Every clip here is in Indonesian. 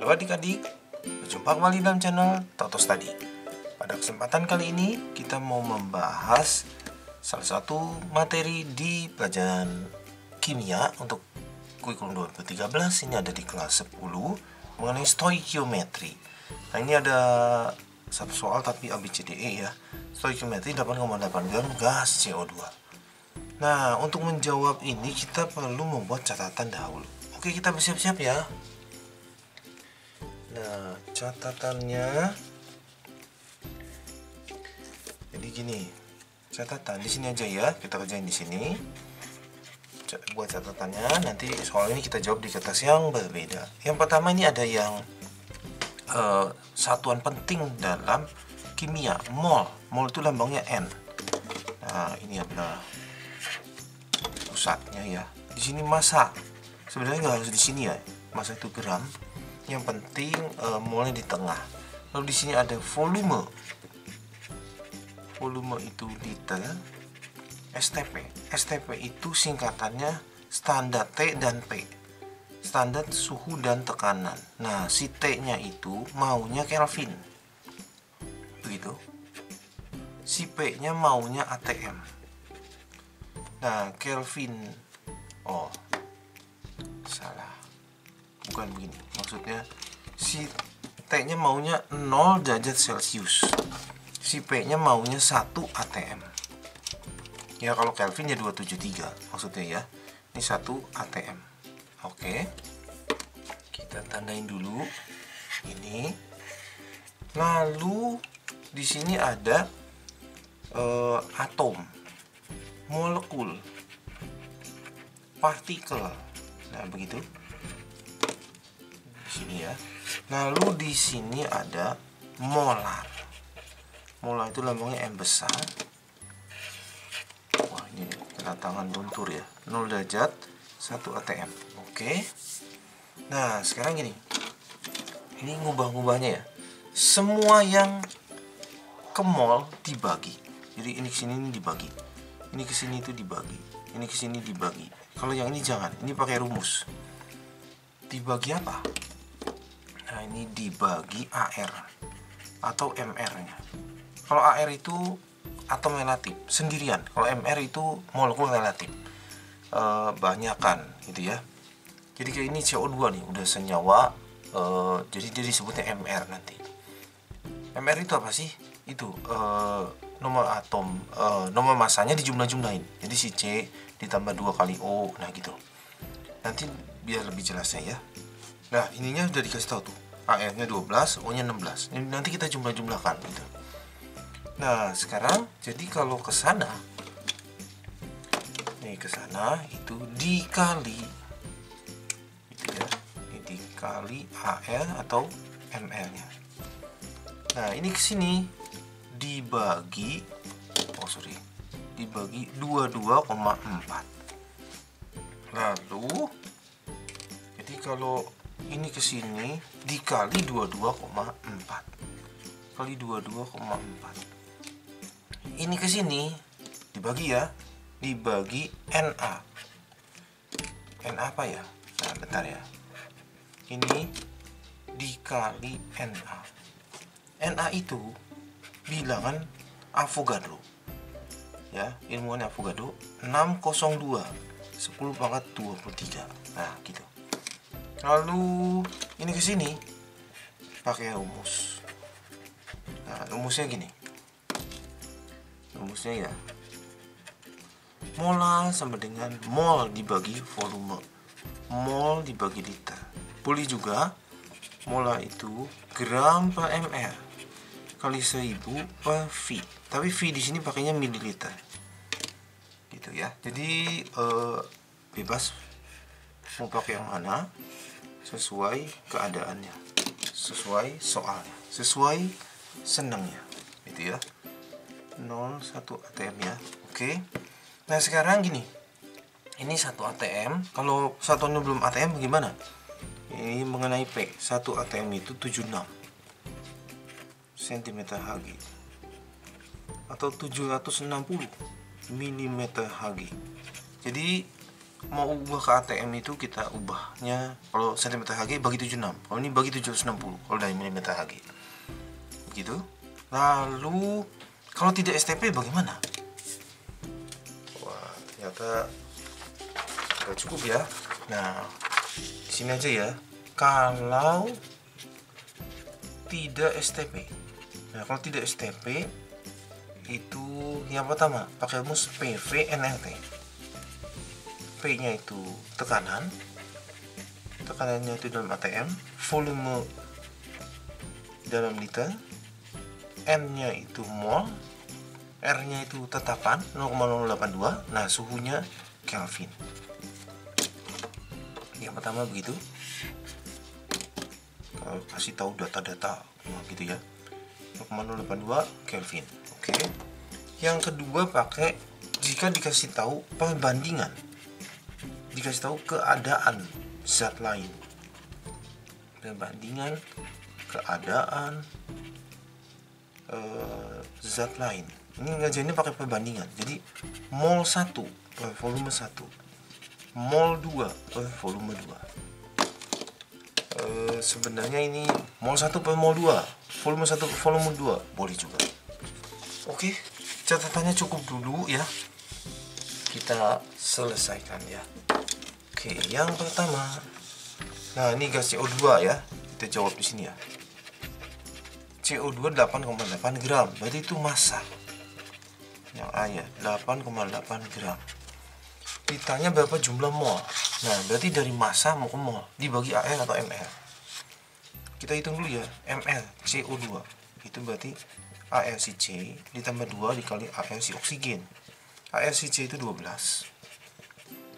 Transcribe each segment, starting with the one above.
Halo adik-adik, berjumpa kembali dalam channel Toto Study. Pada kesempatan kali ini kita mau membahas salah satu materi di pelajaran kimia untuk kurikulum 2013. Ini ada di kelas 10 mengenai stoikiometri. Nah, ini ada satu soal tapi ABCDE ya. Stoikiometri 8,8 gram gas CO2. Nah, untuk menjawab ini kita perlu membuat catatan dahulu. Oke, kita bersiap-siap ya. Nah, catatannya jadi gini. Catatan di sini aja ya, kita kerjain di sini. Buat catatannya, nanti soal ini kita jawab di kertas yang berbeda. Yang pertama ini ada yang satuan penting dalam kimia, mol. Mol itu lambangnya N. Nah, ini adalah pusatnya ya. Di sini massa. Sebenarnya nggak harus di sini ya. Massa itu gram. Yang penting molnya di tengah. Lalu di sini ada volume. Volume itu liter. STP. STP itu singkatannya standar T dan P. Standar suhu dan tekanan. Nah, si T-nya itu maunya Kelvin. Begitu. Si P-nya maunya ATM. Nah, Kelvin. Oh. Salah. Bukan begini. Maksudnya si T-nya maunya 0 derajat Celcius. Si P-nya maunya 1 ATM. Ya, kalau Kelvin ya 273 maksudnya ya. Ini 1 ATM. Oke. Kita tandain dulu ini. Lalu di sini ada atom, molekul, partikel. Nah, begitu. Di sini ya. Lalu di sini ada molar. Molar itu lambangnya M besar. Wah, ini kena tangan luntur ya. 0 derajat 1 ATM. Oke. Nah, sekarang gini. Ini ngubah-ngubahnya ya. Semua yang ke mol dibagi. Jadi ini ke sini ini dibagi. Ini ke sini itu dibagi. Ini ke sini dibagi. Kalau yang ini jangan. Ini pakai rumus. Dibagi apa? Nah, ini dibagi AR atau MR-nya. Kalau AR itu atom relatif sendirian. Kalau MR itu molekul relatif banyakan gitu ya. Jadi kayak ini CO2 nih, udah senyawa, jadi dia disebutnya MR nanti. MR itu apa sih? Itu nomor atom, nomor masanya dijumlah-jumlahin. Jadi si C ditambah 2 kali O, nah gitu. Nanti biar lebih jelasnya ya. Nah, ininya udah dikasih tahu tuh. AR-nya 12, O-nya 16. Ini nanti kita jumlah-jumlahkan gitu. Nah, sekarang jadi kalau ke sana, nih ke sana itu dikali gitu ya. Ini dikali AR atau MR-nya. Nah, ini ke sini dibagi dibagi 22,4. Lalu jadi kalau ini ke sini dikali 22,4 kali 22,4. Ini ke sini dibagi ya, dibagi Na. Na apa ya? Nah, bentar ya. Ini dikali Na. Na itu bilangan Avogadro. Ya, ilmuwan Avogadro 602 10 pangkat 23. Nah, gitu. Lalu ini ke sini pakai rumus. Nah, rumusnya gini. Rumusnya ya. Molar sama dengan mol dibagi volume. Mol dibagi liter. Boleh juga molar itu gram per ml kali 1000 per V. Tapi V di sini pakainya mililiter. Gitu ya. Jadi bebas mau pakai yang mana sesuai keadaannya, sesuai soalnya, sesuai senangnya gitu ya. 0,1 ATM ya. Oke. Nah, sekarang gini. Ini 1 ATM. Kalau satuannya belum ATM bagaimana? Ini mengenai P. 1 ATM itu 76 cm Hg atau 760 mm Hg. Jadi mau ubah ke ATM itu kita ubahnya, kalau cm Hg bagi 76, kalau ini bagi 760 kalau dari mm Hg begitu. Lalu kalau tidak STP bagaimana? Wah, ternyata nggak cukup ya. Nah, di sini aja ya. Kalau tidak STP, nah kalau tidak STP itu yang pertama pakai rumus PV NRT. P nya itu tekanannya itu dalam ATM, volume dalam liter, N nya itu mol, R nya itu tetapan 0,082, nah suhunya Kelvin. Yang pertama begitu, kasih tahu data-data gitu ya, 0,082 Kelvin. Oke. Yang kedua pakai, jika dikasih tahu perbandingan, dikasih tahu keadaan zat lain, perbandingan keadaan zat lain. Ini ngajarinnya pakai perbandingan. Jadi mol 1 per volume 1, mol 2 per volume 2. Sebenarnya ini mol 1 per mol 2, volume 1 per volume 2 boleh juga. Oke, catatannya cukup dulu ya. Kita selesaikan ya. Oke, yang pertama, nah ini gas CO2 ya, kita jawab di sini ya. CO2 8,8 gram, berarti itu massa. Yang A ya, 8,8 gram. Ditanya berapa jumlah mol. Nah, berarti dari massa mau ke mol dibagi AL atau ml. Kita hitung dulu ya, ml CO2 itu berarti AL si C ditambah 2 dikali AL si oksigen. AL si C itu 12,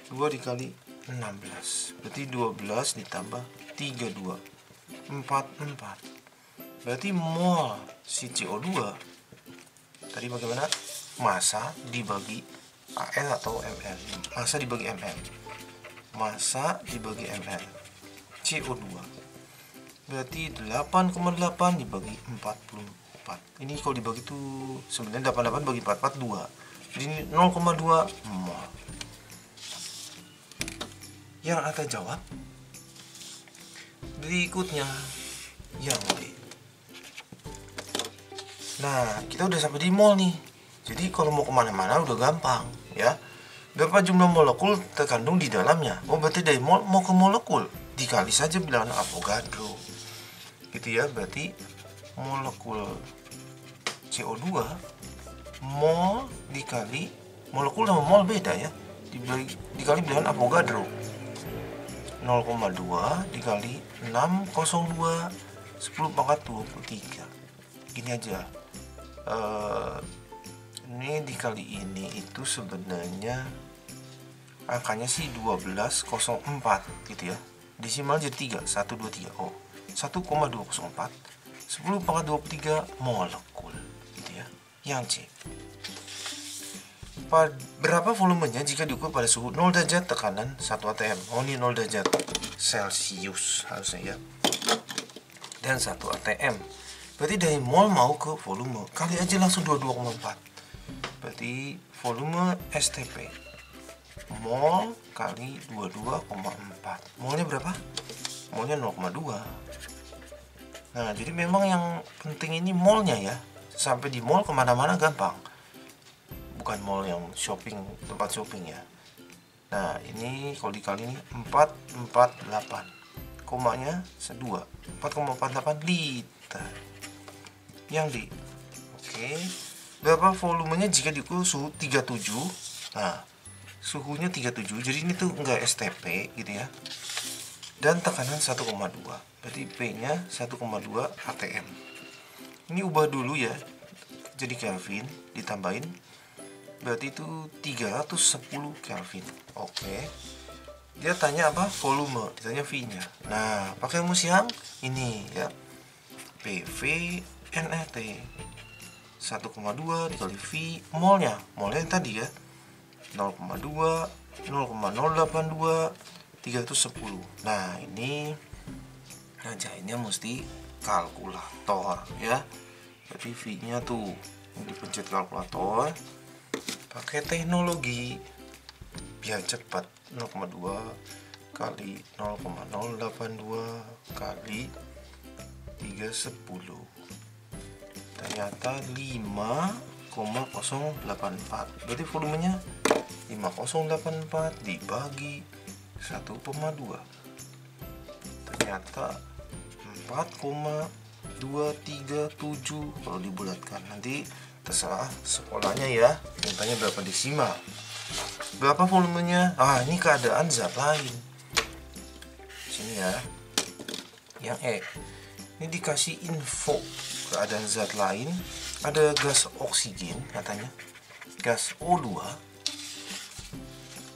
2 dikali 16, berarti 12 ditambah 32, 44. Berarti mol si CO2 tadi bagaimana? Massa dibagi AL atau ml. Massa dibagi ml, massa dibagi ml. CO2 berarti 8,8 dibagi 44. Ini kalau dibagi itu sebenarnya 88 bagi 44 2, jadi 0,2 mol. Yang akan jawab berikutnya yang B. Nah, kita udah sampai di mol nih. Jadi kalau mau kemana-mana udah gampang ya. Berapa jumlah molekul terkandung di dalamnya? Oh, berarti dari mol mau ke molekul dikali saja bilangan Avogadro. Gitu ya, berarti molekul CO2 mol dikali molekul sama mol beda ya. Dikali bilangan Avogadro. 0,2 dikali 602 10 pangkat 23. Gini aja. Ini dikali ini itu sebenarnya angkanya sih 1204 gitu ya. Desimal jadi 3, 123. Oh, 1,204 10 pangkat 23 molekul gitu ya. Yang C. Berapa volumenya jika diukur pada suhu 0 derajat tekanan 1 atm? Oh, ini 0 derajat Celcius harusnya ya. Dan 1 atm. Berarti dari mol mau ke volume. Kali aja langsung 22,4. Berarti volume STP. Mol kali 22,4. Molnya berapa? Molnya 0,2. Nah, jadi memang yang penting ini molnya ya. Sampai di mol kemana-mana gampang. Bukan mall yang shopping, tempat shopping ya. Nah, ini kalau dikali ini 448, komanya 2, 4,48 liter. Yang D. Oke. Berapa volumenya jika diukur suhu 37? Nah, suhunya 37, jadi ini tuh enggak STP gitu ya. Dan tekanan 1,2. Berarti P-nya 1,2 atm. Ini ubah dulu ya. Jadi Kelvin ditambahin, berarti itu 310 Kelvin. Oke. Dia tanya apa? Volume. Ditanya V-nya. Nah, pakai rumus yang ini ya. PV NRT 1,2 dikali V molnya. Molnya yang tadi ya. 0,2 0,082 310. Nah, ini ngajainnya mesti kalkulator ya. Berarti V-nya tuh dipencet kalkulator. Pakai teknologi biar cepat. 0,2 kali 0,082 kali 310. Ternyata 5,084. Berarti volumenya 5084 dibagi 1,2. Ternyata 4,237 kalau dibulatkan. Nanti terserah sekolahnya ya, mintanya berapa desimal. Berapa volumenya? Ini keadaan zat lain. Sini ya. Yang E. Ini dikasih info keadaan zat lain. Ada gas oksigen katanya. Gas O2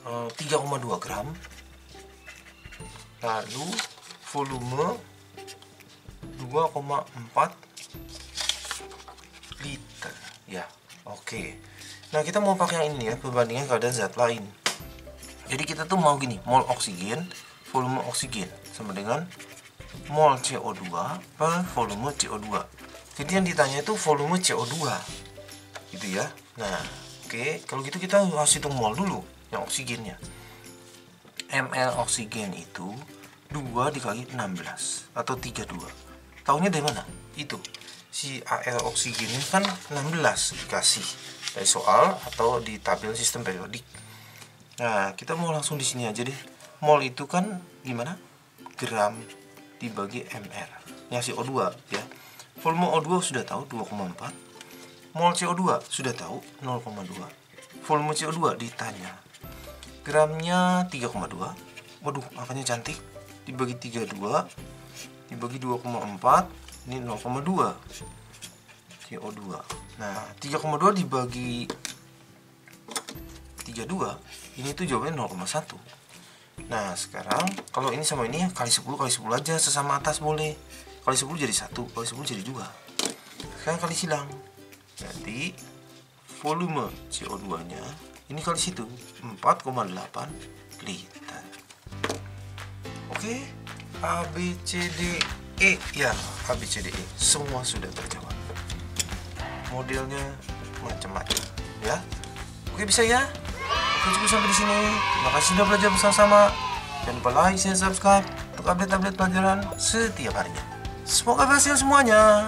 3,2 gram. Lalu volume 2,4 liter ya. Oke. Nah, kita mau pakai yang ini ya, perbandingan keadaan zat lain. Jadi kita tuh mau gini, mol oksigen, volume oksigen sama dengan mol CO2 per volume CO2. Jadi yang ditanya itu volume CO2 gitu ya. Nah, oke, kalau gitu kita harus hitung mol dulu yang oksigennya. ml oksigen itu 2 dikali 16 atau 32. Taunya dari mana? Itu si Al oksigen ini kan 16 dikasih dari soal atau di tabel sistem periodik. Nah, kita mau langsung di sini aja deh. Mol itu kan gimana? Gram dibagi ml. Yang CO2 ya. Volume O2 sudah tahu 2,4. Mol CO2 sudah tahu 0,2. Volume CO2 ditanya. Gramnya 3,2. Waduh, angkanya cantik. Dibagi 32 dibagi 2,4, ini 0,2 CO2. Nah, 3,2 dibagi 32, ini tuh jawabannya 0,1. Nah, sekarang kalau ini sama ini kali 10 aja, sesama atas boleh. Kali 10 jadi 1, kali 10 jadi 2. Sekarang kali silang. Jadi volume CO2-nya ini kali situ 4,8 liter. Oke, A, B, C, D, E. Ya, A, B, C, D, E. Semua sudah terjawab. Modelnya macam-macam, ya. Oke, bisa ya? Oke, cukup sampai di sini. Terima kasih sudah belajar bersama-sama. Jangan lupa like, share, subscribe untuk update-update pelajaran setiap harinya. Semoga berhasil semuanya.